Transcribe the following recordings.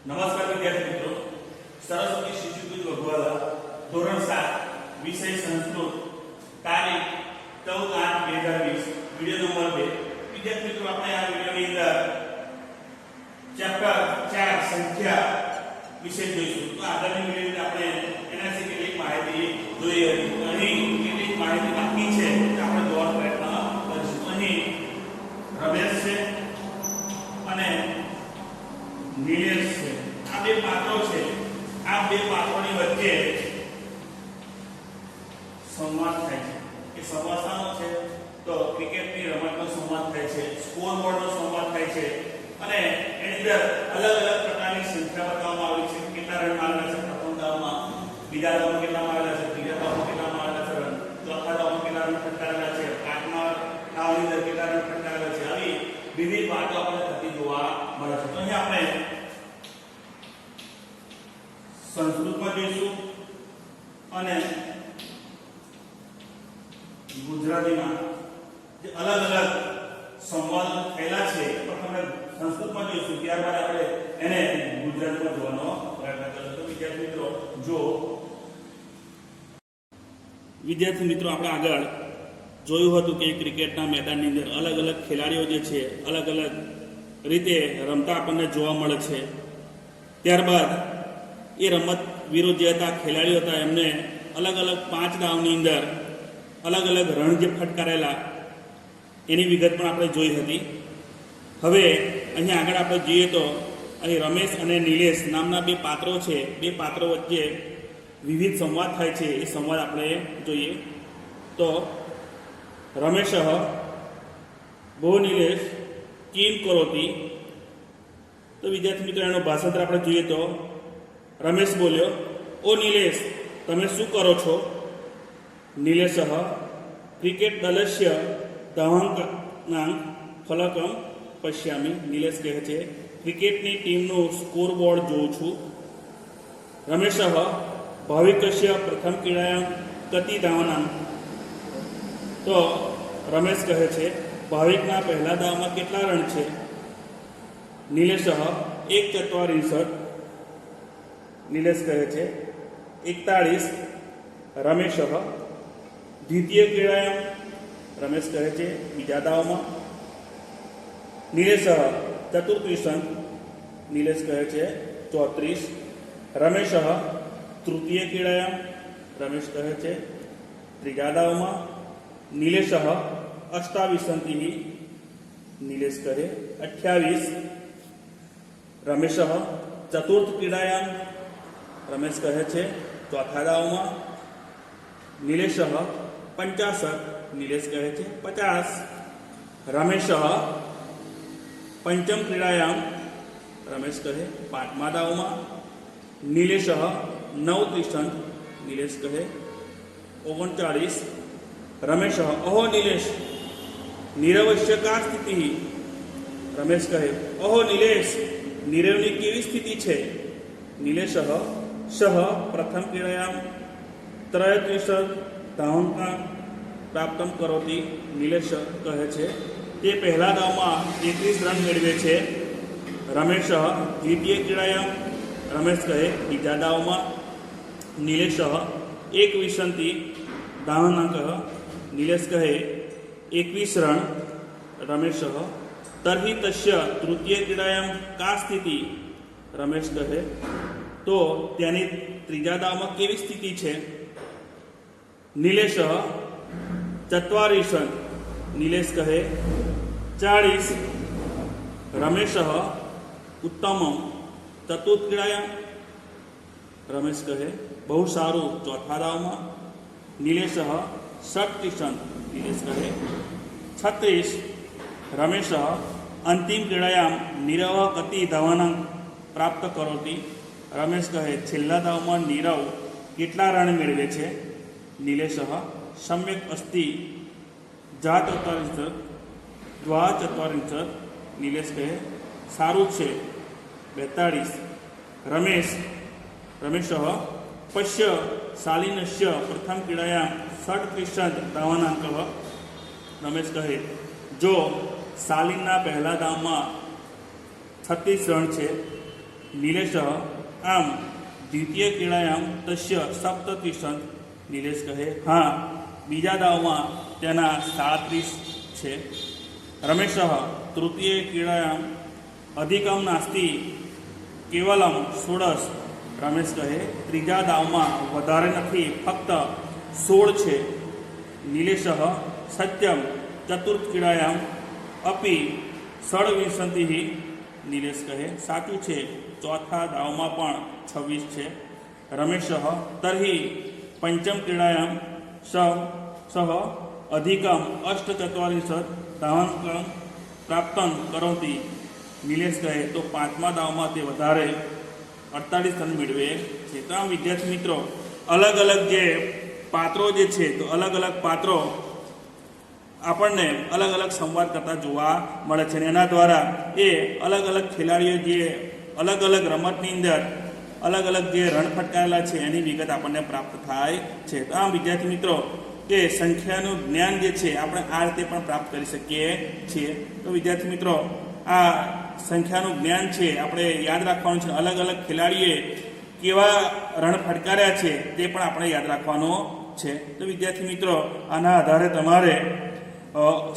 નમસ્કાર વિદ્યાર્થી મિત્રો, સરસ્વતી શિશુકુંજ વઘવાલા ધોરણ 7 વિષય સંસ્કૃત તારીખ 14/8/2020 વિડિયો નંબર 2. વિદ્યાર્થી મિત્રો, આપણે આ વિડિયોની અંદર ચેપ્ટર 4 સંખ્યા વિશે જોઈશું. તો આગળની વિડિયોની આપણે એના વિશે કેટલીક માહિતી જોઈ હતી. અહીં કેટલીક માહિતી બાકી છે જે આપણે જોવાનો પ્રયત્ન કરીશું. અહીં રમેશ છે અને નિલેશ છે. આ બે પાત્રો છે. આ બે પાત્રોની વચ્ચે સંવાદ થાય છે. એ સંવાદ શાનો છે? તો ક્રિકેટની રમતનો સંવાદ થાય છે, સ્કોર બોર્ડનો સંવાદ થાય છે અને એની અંદર અલગ અલગ પ્રકારની સંખ્યા બતાવવામાં આવી છે. કેટલા રન મારેલા છે પ્રથમ દાવમાં, બીજા દાવમાં કેટલા મારેલા છે, ત્રીજા દાવમાં કેટલા મારેલા છે રન, ચોથા દાવમાં કેટલા રન ફટકારેલા છે, પાંચમા દાવની અંદર કેટલા રન ફટકારેલા છે. આવી વિવિધ વાતો આપણને થતી જોવા મળે છે. તો અહીંયા આપણે સંસ્કૃતમાં જોઈશું અને ગુજરાતીમાં જે અલગ અલગ સંવાદ થયેલા છે તો આપણે સંસ્કૃતમાં જોઈશું, ત્યારબાદ આપણે એને ગુજરાતીમાં જોવાનો પ્રયત્ન કરીશું. તો વિદ્યાર્થી મિત્રો આપણે આગળ જોયું હતું કે ક્રિકેટના મેદાનની અંદર અલગ અલગ ખેલાડીઓ જે છે અલગ અલગ રીતે રમતા આપણને જોવા મળે છે. ત્યારબાદ એ રમતવીરો જે હતા, ખેલાડીઓ હતા, એમને અલગ અલગ 5 દાવની અંદર અલગ અલગ રન જે ફટકારેલા એની વિગત પણ આપણે જોઈ હતી. હવે અહીંયા આગળ આપણે જોઈએ તો અહીં રમેશ અને નિલેશ નામના બે પાત્રો છે. બે પાત્રો વચ્ચે વિવિધ સંવાદ થાય છે. એ સંવાદ આપણે જોઈએ તો રમેશ ભો નિલેશ કિમ કરોતિ. તો વિદ્યાર્થી મિત્રો એનો ભાષાંતર આપણે જોઈએ તો રમેશ બોલ્યો, ઓ નિલેશ, તમે શું કરો છો? નિલેશ ક્રિકેટ દલસ્ય ધાવાંકનાં ફલકમ પશ્યામી. નિલેશ કહે છે ક્રિકેટની ટીમનું સ્કોર બોર્ડ જોઉં છું. રમેશ ભાવિકસ્ય પ્રથમ ક્રીડાયામ કતિ ધાવનાં. તો રમેશ કહે છે ભાવિકના પહેલા દાવમાં કેટલા રન છે? નિલેશ 1/44. નિલેશ કહે છે 41. રમેશ દ્વિતીય ક્રીડાયામ. રમેશ કહે છે બીજા દાવમાં. નિલેશ 34. નિલેશ કહે છે 34. રમેશ તૃતીય ક્રીડાયામ. રમેશ કહે છે ત્રીજા દાવમાં. નિલેશ 28. નિલેશ કહે 28. રમેશ ચતુર્થ ક્રીડાયામ. રમેશ કહે છે ચોથા દાવમાં. નિલેશ 50. નિલેશ કહે છે 50. રમેશ પંચમ ક્રીડાયામ. રમેશ કહે 5મા દાવમાં. નિલેશ 9. નિલેશ કહે 39. રમેશ અહો નિલેશ નીરવસ્ય કા સ્થિતિ. રમેશ કહે અહો નિલેશ, નીરવની કેવી સ્થિતિ છે? નિલેશ સહ પ્રથમ ક્રીડાયામ 33 ધાવંકાં પ્રાપ્તમ કરોતિ. નિલેશ કહે છે તે પહેલા દાવમાં 33 રન મેળવે છે. રમેશ દ્વિતીય ક્રીડાયામ. રમેશ કહે બીજા દાવમાં. નિલેશ 21 ધાવનાંક. નિલેશ કહે 21 રન. રમેશ તર્હિ તસ્ય તૃતીય ક્રીડાયામ કા સ્થિતિ. રમેશ કહે તો તેની ત્રીજા દાવમાં કેવી સ્થિતિ છે? નિલેશ 44. નિલેશ કહે 40. રમેશ ઉત્તમ ચતુર્થ ક્રીડાયામ. રમેશ કહે બહુ સારું ચોથા દાવમાં. નિલેશ 37. નિલેશ કહે 36. રમેશ અંતિમ ક્રીડાયામ નીરવ કતિ ધાવનાંક પ્રાપ્ત કરોતિ. રમેશ કહે છેલ્લા દાવમાં નીરવ કેટલા રન મેળવે છે? નિલેશ સમ્યક અસ્તિ દ્વાચત્વારિંશત. નિલેશ કહે સારું છે 42. રમેશ પશ્ય શાલિનસ્ય પ્રથમ ક્રીડાયામ 37 ધાવનાંક. રમેશ કહે જો શાલિનના પહેલા દાવમાં 36 રન છે નિલેશ આમ દ્વિતીય ક્રીડાયામ તસ્ય સપ્તત્રિશંત નિલેશ કહે હા બીજા દાવમાં તેના 37 છે. રમેશ તૃતીય ક્રીડાયામ અધિકમ નાસ્તિ કેવલમ 16 રમેશ કહે ત્રીજા દાવમાં વધારે નથી ફક્ત 16 છે. નિલેશ સત્યમ ચતુર્થ ક્રીડાયામ અપી ષડવિંશતિ નિલેશ કહે સાચું છે ચોથા દાવમાં પણ 26 છે. રમેશ તર્હિ પંચમ ક્રીડાયામ સહ અધિકમ અષ્ટચત્વારિંશત ધાવનકમ પ્રાપ્તમ કરોતિ નિલેશ કહે તો પાંચમા દાવમાં તે વધારે 48 રન મેળવે છે. તો આમ વિદ્યાર્થી મિત્રો અલગ અલગ જે પાત્રો જે છે તો અલગ અલગ પાત્રો આપણને અલગ અલગ સંવાદ કરતા જોવા મળે છે અને એના દ્વારા એ અલગ અલગ ખેલાડીઓ જે અલગ અલગ રમતની અંદર અલગ અલગ જે રન ફટકારેલા છે એની વિગત આપણને પ્રાપ્ત થાય છે. તો આમ વિદ્યાર્થી મિત્રો કે સંખ્યાનું જ્ઞાન જે છે આપણે આ રીતે પણ પ્રાપ્ત કરી શકીએ છીએ. તો વિદ્યાર્થી મિત્રો આ સંખ્યાનું જ્ઞાન છે આપણે યાદ રાખવાનું છે. અલગ અલગ ખેલાડીએ કેવા રન ફટકાર્યા છે તે પણ આપણે યાદ રાખવાનું છે. તો વિદ્યાર્થી મિત્રો આના આધારે તમારે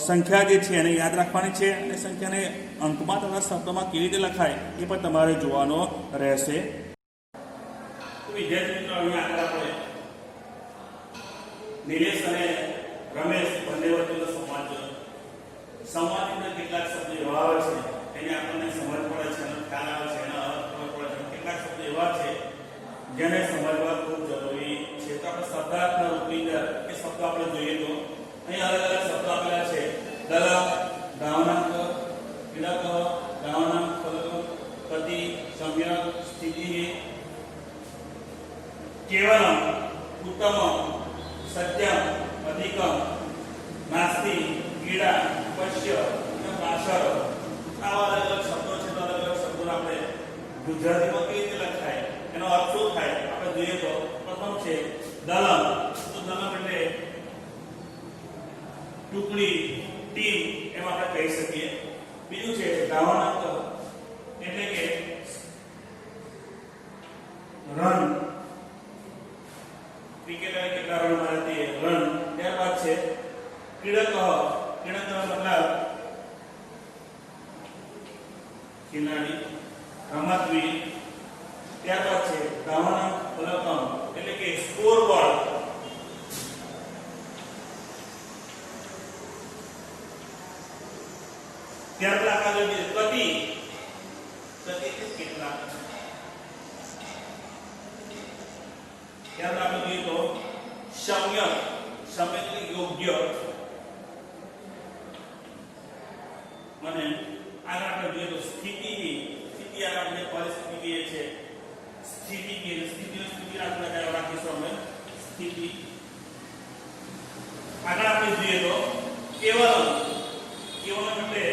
સંખ્યા જે છે એને યાદ રાખવાની છે અને સંખ્યાને અંકમાં તથા શબ્દમાં કેવી રીતે લખાય એ પણ તમારે જોવાનો રહેશે. તો વિદ્યાર્થી મિત્રો અહીંયા આગળ આપણે નિલેશ અને રમેશ બંને વચ્ચેનો સંવાદ જોયો. સંવાદની અંદર કેટલાક શબ્દ એવા આવે છે એને આપણને સમજ પડે છે એનો ખ્યાલ આવે છે એનો અર્થ ખબર પડે છે. કેટલાક શબ્દ એવા છે જેને સમજવા ખૂબ જરૂરી છે. તો આપણે શબ્દાર્થના રૂપની અંદર એ શબ્દો આપણે જોઈએ તો અહીં અલગ અલગ શબ્દો આપેલા છે. દલક ધાવનાંક ક્રીડક ધાવનાંક ફલક ગતિ સમ્યક સ્થિતિ કેવલમ ઉત્તમ સત્યમ અધિકમ નાસ્તિ ક્રીડા પશ્ય અને પાછળ આવા અલગ અલગ શબ્દો છે. તો અલગ અલગ શબ્દો આપણે ગુજરાતીમાં કેવી રીતે લખાય એનો અર્થ શું થાય આપણે જોઈએ તો પ્રથમ છે દલમ. તો દલમ એટલે ટુકડી ટીમ એમ આપણે કહી શકીએ. બીજું છે ધાવનાંક એટલે કે રન ક્રિકેટર કેટલા રન મારે તે રન. ત્યારબાદ છે ક્રીડક. ક્રીડક મતલબ ખેલાડી રમતવીર. ત્યારબાદ છે ધાવનાંક ફલકમ એટલે કે સ્કોર બોર્ડ. ત્યારબાદ આગળ છે ગતિ. ગતિ એટલે કેટલા. ત્યારબાદ આપણે જોઈએ તો સમ્યક. સમ્યક એટલે યોગ્ય. અને આગળ આપણે જોઈએ તો સ્થિતિ. સ્થિતિ આગળ આપણે પરિસ્થિતિ કહીએ છે. સ્થિતિ કે સ્થિતિનો સ્થિતિ આપણે કયા રાખીશું આપણે સ્થિતિ. આગળ આપણે જોઈએ તો કેવલમ. કેવલમ એટલે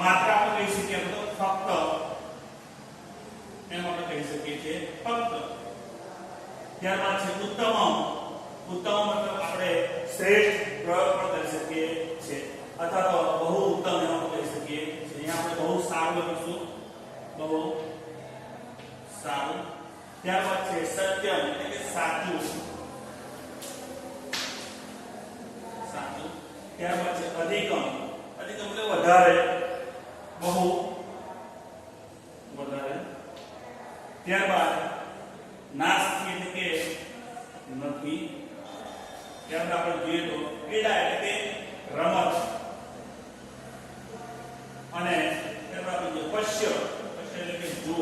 માત્ર આપણે કહી શકીએ તો ફક્ત એમ આપણે કહી શકીએ છીએ ફક્ત. ત્યારબાદ છે ઉત્તમમ. ઉત્તમ મતલબ આપણે શ્રેષ્ઠ પ્રયોગ પણ કરી શકીએ છીએ અથવા તો બહુ ઉત્તમ એમ આપણે કહી શકીએ છીએ. અહીંયા આપણે બહુ સારું લખીશું બહુ સારું. ત્યારબાદ છે સત્યમ એટલે કે સાચું. સાચું. ત્યારબાદ છે અધિકમ. અધિકમ એટલે વધારે બહુ વધારે. ત્યારબાદ નાસ્તિ એટલે કે નથી. ત્યારબાદ આપણે જોઈએ તો ક્રીડા એટલે કે રમત. અને ત્યારબાદ આપણે પશ્ય. પશ્ય એટલે કે જો.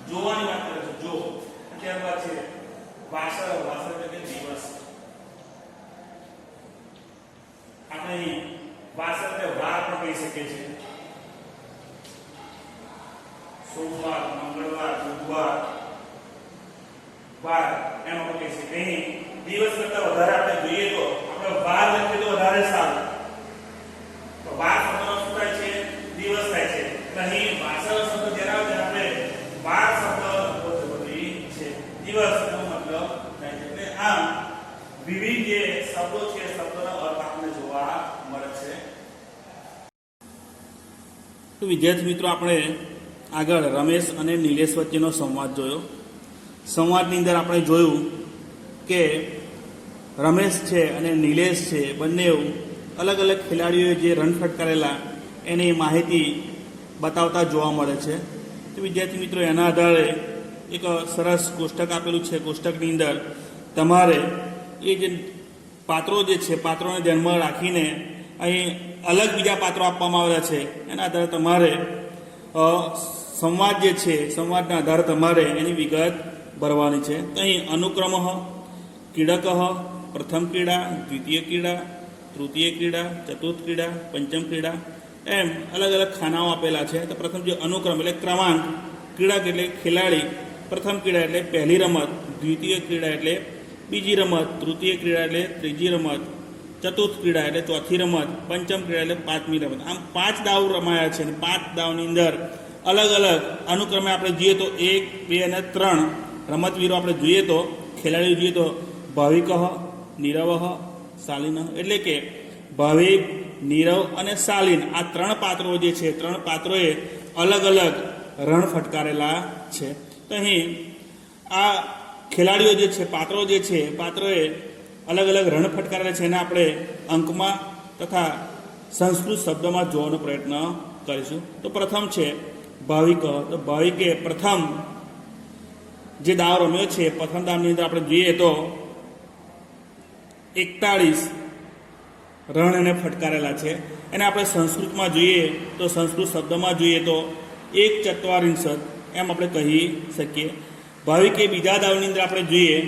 જોવાની વાત કરે છે જો. ત્યારબાદ છે વાસર. વાસર એટલે કે દિવસ. આપણે વાસર એટલે વાર પણ કહી શકીએ છીએ. સોમવાર મંગળવાર બુધવાર વાર એમ આપણે કહી શકીએ. અહીં દિવસ કરતા વધારે આપણે જોઈએ તો આપણે વાર લખીએ તો વધારે સારું. તો વાર શબ્દનો શું થાય છે દિવસ થાય છે. અહીં વાસર શબ્દ જ્યારે આવે આપણે વાર શબ્દ જરૂરી છે. દિવસ નો મતલબ થાય છે. એટલે આમ વિવિધ જે શબ્દો છે શબ્દોનો અર્થ આપણને જોવા મળે છે. તો વિદ્યાર્થી મિત્રો આપણે આગળ રમેશ અને નિલેશ વચ્ચેનો સંવાદ જોયો. સંવાદની અંદર આપણે જોયું કે રમેશ છે અને નિલેશ છે બંને અલગ અલગ ખેલાડીઓએ જે રન ફટકારેલા એની માહિતી બતાવતા જોવા મળે છે. તો વિદ્યાર્થી મિત્રો, એના આધારે એક સરસ કોષ્ટક આપેલું છે. કોષ્ટકની અંદર તમારે એ જે પાત્રો જે છે પાત્રોને ધ્યાનમાં રાખીને અહીં અલગ બીજા પાત્રો આપવામાં આવેલા છે. એના આધારે તમારે સંવાદ જે છે સંવાદના આધારે તમારે એની વિગત ભરવાની છે. તો અહીં અનુક્રમ ક્રીડક પ્રથમ ક્રીડા, દ્વિતીય ક્રીડા, તૃતીય ક્રીડા, ચતુર્થ ક્રીડા, પંચમ ક્રીડા એમ અલગ અલગ ખાનાઓ આપેલા છે. તો પ્રથમ જે અનુક્રમ એટલે ક્રમાંક, ક્રીડક એટલે ખેલાડી, પ્રથમ ક્રીડા એટલે પહેલી રમત, દ્વિતીય ક્રીડા એટલે બીજી રમત, તૃતીય ક્રીડા એટલે ત્રીજી રમત, ચતુર્થ ક્રીડા એટલે ચોથી રમત, પંચમ ક્રીડા એટલે પાંચમી રમત. આમ 5 દાવ રમાયા છે અને 5 દાવની અંદર અલગ અલગ અનુક્રમે આપણે જોઈએ તો 1, 2 અને 3 રમતવીરો આપણે જોઈએ તો ખેલાડીઓ જોઈએ તો ભાવિક, નીરવ, શાલિન એટલે કે ભાવિક, નીરવ અને શાલિન આ 3 પાત્રો જે છે 3 પાત્રોએ અલગ અલગ રણ ફટકારેલા છે. તો અહીં આ ખેલાડીઓ જે છે પાત્રો જે છે પાત્રોએ અલગ અલગ રણ ફટકારેલા છે એને આપણે અંકમાં તથા સંસ્કૃત શબ્દમાં જોવાનો પ્રયત્ન કરીશું. તો પ્રથમ છે ભાવિક. તો ભાવિકે પ્રથમ જે દાવ રમ્યો છે પ્રથમ દાવની અંદર આપણે જોઈએ તો 41 રણ એને ફટકારેલા છે. એને આપણે સંસ્કૃતમાં જોઈએ તો સંસ્કૃત શબ્દમાં જોઈએ તો 1/4 એમ આપણે કહી શકીએ. ભાવિકે બીજા દાવની અંદર આપણે જોઈએ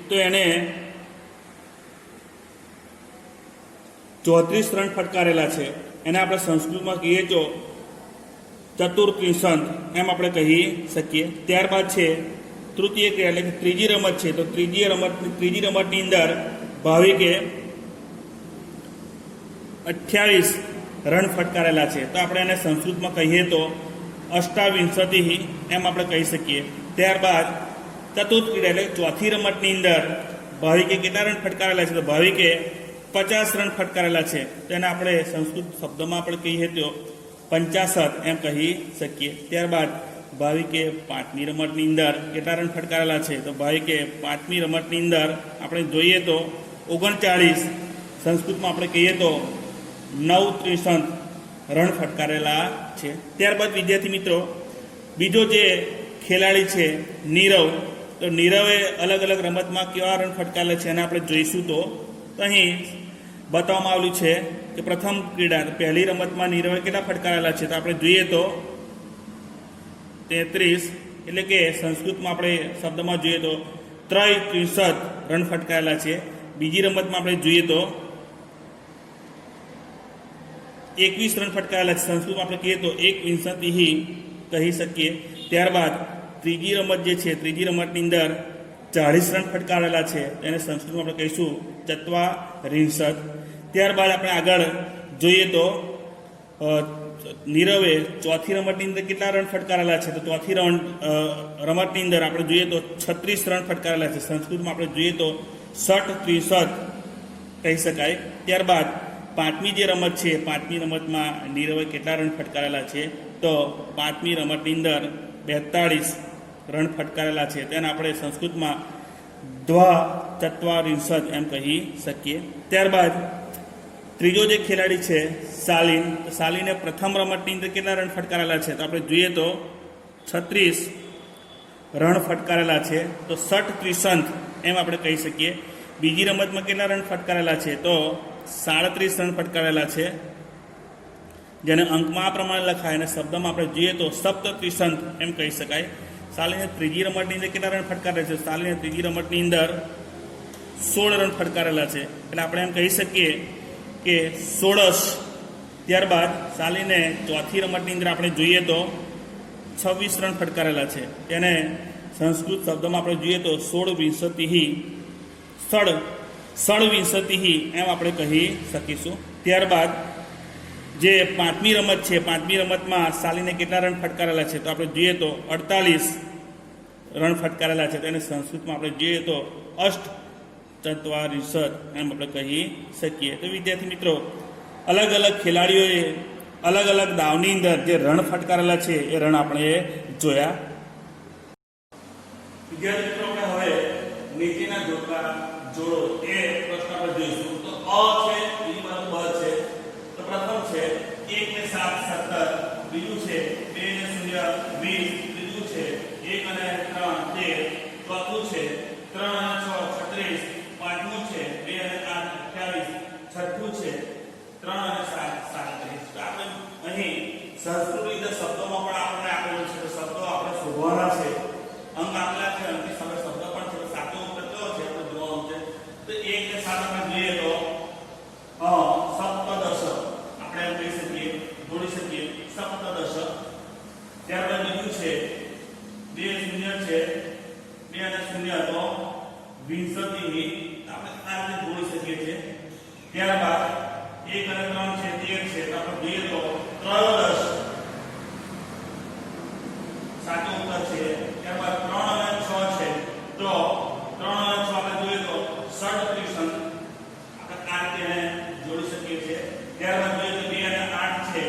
તો એને 34 રન ફટકારેલા છે. એને આપણે સંસ્કૃતમાં કહીએ તો ચતુર્ત્રિશંત એમ આપણે કહી શકીએ. ત્યારબાદ છે તૃતીય ક્રિયા એટલે કે ત્રીજી રમત છે. તો ત્રીજી રમતની અંદર ભાવિકે 28 રન ફટકારેલા છે. તો આપણે એને સંસ્કૃતમાં કહીએ તો અષ્ટાવિંશતિ એમ આપણે કહી શકીએ. ત્યારબાદ ચતુર્થ ક્રીડા એટલે ચોથી રમતની અંદર ભાવિકે કેટલા રન ફટકારેલા છે? તો ભાવિકે 50 રન ફટકારેલા છે. તો એને આપણે સંસ્કૃત શબ્દમાં આપણે કહીએ તો 50 એમ કહી શકીએ. ત્યારબાદ ભાવિકે 5મી રમતની અંદર કેટલા રન ફટકારેલા છે? તો ભાવિકે 5મી રમતની અંદર આપણે જોઈએ તો 39, સંસ્કૃતમાં આપણે કહીએ તો 9/3 રન ફટકારેલા છે. ત્યારબાદ વિદ્યાર્થી મિત્રો, બીજો જે ખેલાડી છે નીરવ. તો નીરવે અલગ અલગ રમતમાં કેવા રન ફટકારેલા છે એને આપણે જોઈશું. તો અહીં બતાવવામાં આવેલું છે કે પ્રથમ ક્રીડા પહેલી રમતમાં નીરવે કેટલા ફટકારેલા છે? તો આપણે જોઈએ તો 33 એટલે કે સંસ્કૃતમાં આપણે શબ્દમાં જોઈએ તો 33 રન ફટકારેલા છે. બીજી રમતમાં આપણે જોઈએ તો 21 રન ફટકારેલા છે. સંસ્કૃતમાં આપણે કહીએ તો 1 કહી શકીએ. ત્યારબાદ ત્રીજી રમત જે છે ત્રીજી રમતની અંદર 40 રન ફટકારેલા છે. એને સંસ્કૃતમાં આપણે કહીશું ચત્વારિંશત. ત્યારબાદ આપણે આગળ જોઈએ તો નીરવે ચોથી રમતની અંદર કેટલા રન ફટકારેલા છે? તો ચોથી રમતની અંદર આપણે જોઈએ તો 36 રન ફટકારેલા છે. સંસ્કૃતમાં આપણે જોઈએ તો 60-63 કહી શકાય. ત્યારબાદ પાંચમી જે રમત છે પાંચમી રમતમાં નીરવે કેટલા રન ફટકારેલા છે? તો પાંચમી રમતની અંદર 42 રન ફટકારેલા છે. તેને આપણે સંસ્કૃતમાં દ્વાચત્વારિંશત એમ કહી શકીએ. ત્યારબાદ ત્રીજો જે ખેલાડી છે શાલિન. શાલિને પ્રથમ રમતની અંદર કેટલા રન ફટકારેલા છે? તો આપણે જોઈએ તો 36 રન ફટકારેલા છે. તો 60-63 એમ આપણે કહી શકીએ. બીજી રમતમાં કેટલા રન ફટકારેલા છે? તો 37 રન ફટકારેલા છે. જેને અંકમાં આ પ્રમાણે લખાય અને શબ્દમાં આપણે જોઈએ તો સપ્તત્રિશંત એમ કહી શકાય. શાલિને ત્રીજી રમતની અંદર કેટલા રન ફટકારેલા છે? શાલિને ત્રીજી રમતની અંદર 16 રન ફટકારેલા છે. એટલે આપણે એમ કહી શકીએ કે 16. ત્યારબાદ શાલિને ચોથી રમતની અંદર આપણે જોઈએ તો 26 રન ફટકારેલા છે. તેને સંસ્કૃત શબ્દમાં આપણે જોઈએ તો ષડવિંશતિ એમ આપણે કહી શકીશું. ત્યારબાદ જે પાંચમી રમત છે પાંચમી રમતમાં શાલિને કેટલા રન ફટકારેલા છે? તો આપણે જોઈએ તો 48 રન ફટકારેલા છે. તેને સંસ્કૃતમાં આપણે જોઈએ તો અષ્ટચત્વારિંશત એમ આપણે કહી શકીએ. તો વિદ્યાર્થી મિત્રો, અલગ અલગ ખેલાડીઓએ અલગ અલગ દાવની અંદર જે રણ ફટકારેલા છે એ રણ આપણે જોયા. વિદ્યાર્થી મિત્રો, આપણે હવે નીચેના જોડકા જોડો એ પ્રશ્ન પર જોઈશું. તો અ છે, બીજી બાજુ બ છે. તો પ્રથમ છે 1 ને 7 17, બીજું છે 2 ને 0 20, ત્રીજું છે 1 અને 3 13, ચોથું છે 3 અને 6 36, પાંચમું છે 2 અને 8 28, છઠ્ઠું છે 3 અને 7 37. તો આપણે અહીં સંસ્કૃત શબ્દોમાં પણ આપણને આપેલું છે. તો શબ્દો આપણે શોધવાના છે. અંક આપેલા છે, અંકની સામે શબ્દ પણ છે. તો સાચો ઉત્તર કયો છે આપણે જોવાનું છે. તો 1 ને 7 આપણે જોઈએ તો સપ્તદશ આપણે એમ કહી શકીએ, જોડી શકીએ સપ્તદશ. ત્યારબાદ બીજું છે 2 0 છે, 2 અને 0 તો વિંશતિની આપણે આ રીતે જોડી શકીએ છીએ. ત્યારબાદ 1 અને 3 છે 13 છે. તો આપણે જોઈએ તો ત્રયોદશ સાચો ઉત્તર છે. ત્યારબાદ 3 અને 6 છે. તો 3 અને 6 આપણે જોઈએ તો ષડત્રીસન આપણે આ રીતે જોડી શકીએ છીએ. ત્યારબાદ જોઈએ તો 2 અને 8 છે.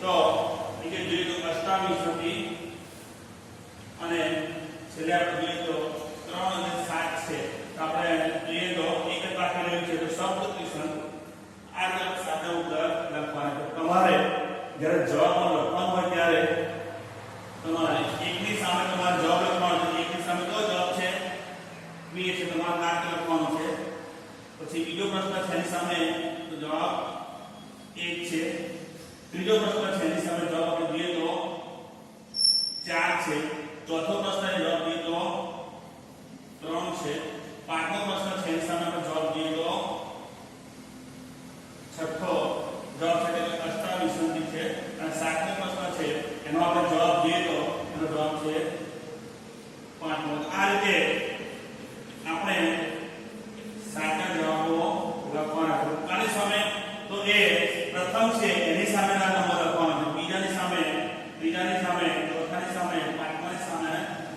તો નીચે જોઈએ તો અષ્ટાવિંશતિ. અને છેલ્લે આપણે જોઈએ તો 3 અને 7 છે. તો આપણે જોઈએ તો એક જ બાકી રહ્યું છે. તો સપ્તત્રીસન. આ રીતે સાચો ઉત્તર લખવાનો છે. તમારે જ્યારે જવાબમાં લખવાનું હોય ત્યારે તમારે એકની સામે તમારે જવાબ લખવાનો છે. એકની સામે કયો જવાબ છે? b છે. તમારે આ રીતે લખવાનું છે. પછી બીજો પ્રશ્ન છે એની સામે તો જવાબ 1 છે. ત્રીજો પ્રશ્ન છે એની સામે જવાબ આપણે જોઈએ તો 4 છે. ચોથો પ્રશ્ન એ જવાબ જોઈએ તો 3 છે. પાંચમો પ્રશ્ન છે એની સામે આપણે જવાબ જોઈએ તો છઠ્ઠો જવાબ છે એટલે અષ્ટાવિંશતિ છે. અને સાતમો પ્રશ્ન છે એનો આપણે જવાબ જોઈએ તો એનો જવાબ છે પાંચમો. આ રીતે આપણે સાચા જવાબો લખવાના છે. આની સામે તો એ પ્રથમ છે એની સામેના નંબર લખવાના છે. બીજાની સામે, ત્રીજાની સામે, ચોથાની સામે, પાંચમાની સામે,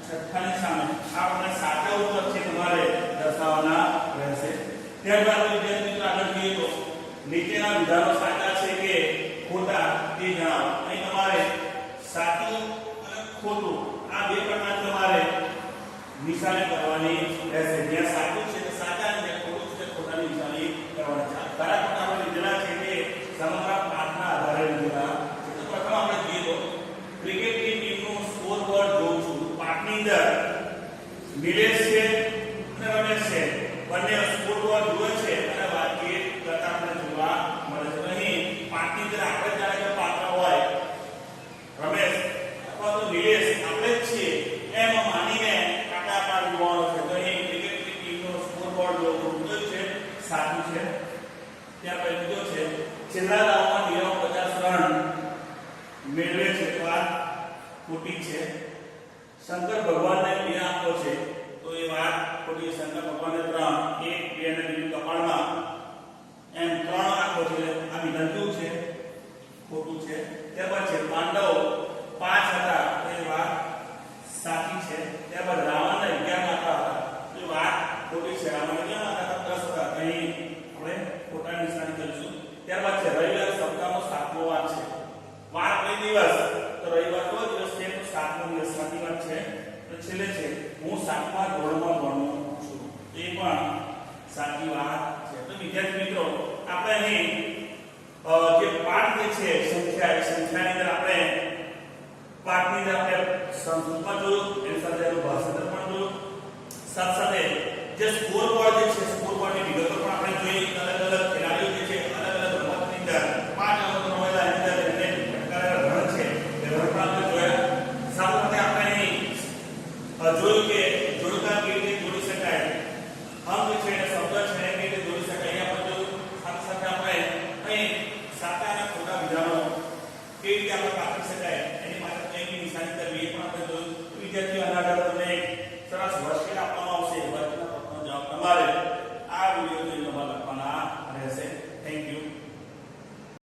છઠ્ઠાની સામે. આ બધા સાચા ઉત્તર છે તમારે દર્શાવવાના રહેશે. ત્યારબાદ વિદ્યાર્થી મિત્રો આગળ જોઈએ તો નીચેના વિધાનો સાચા છે કે ખોટા તે જણાવો. અહીં તમારે સાચું અને ખોટું આ બે પ્રકાર તમારે નિશાની કરવાની રહેશે. જ્યાં સાચું છે તે સાચા અને ખોટું છે ખોટાની નિશાની કરવાની છે. ખરા ખોટા આપણે લીધેલા છે કે સમગ્ર પાઠના આધારે લીધેલા છે. તો પ્રથમ આપણે જોઈએ તો ક્રિકેટની ટીમનું સ્કોર બોર્ડ જોઉં છું. પાઠની અંદર નિલેશ છે અને રમેશ છે. બંને સ્કોર બોર્ડ જુએ છે અને વાતચીત કરતા આપણે જોવા મળે છે. અહીં પાઠની અંદર આપણે જ્યારે કે પાત્ર હોય રમેશ અથવા તો નિલેશ આપણે જ છીએ એમ માનીને આપણે આ પાઠ જોવાનો છે. તો અહીં ક્રિકેટની ટીમનો સ્કોર બોર્ડ જોવું છે સાચું છે. ત્યાર પછી બીજો છે છેલ્લા દાવમાં નીરવ 50 રન મેળવે છે. તો આ ખોટી છે. શંકર ભગવાનને 2 આંખો છે. તો એ વાત ખોટી. શંકર ભગવાનને 3, 1, 2 અને બીજું કપાળમાં એમ 3 આંખો છે. આ વિધાન કેવું છે? ખોટું છે. ત્યારબાદ છે પાંડવ 5 હતા. તો એ વાત સાચી છે. ત્યારબાદ રાવણને 11 માતા હતા. તો એ વાત ખોટી છે. રાવણને કેટલા માતા હતા? 10 હતા. અહીં આપણે ખોટા નિશાની કરીશું. ત્યારબાદ છે રવિવાર સપ્તાહનો 7મો વાર છે. વાર કઈ દિવસ? તો રવિવાર કયો દિવસ છે? તો 7મો દિવસ. સાચી વાત છે. તો છેલ્લે છે હું 7મા ધોરણમાં ભણું છું. એ પણ સાચી વાત છે. તો વિદ્યાર્થી મિત્રો આપણે અહીં જે પાઠ જે છે સંખ્યાની અંદર આપણે પાઠની અંદર આપણે સંસ્કૃતમાં જોયું, એની સાથે એનું ભાષાંતર પણ જોયું. સાથે સાથે જે સ્કોર બોર્ડ જે છે સ્કોર બોર્ડની વિગતો પણ આપણે જોઈ.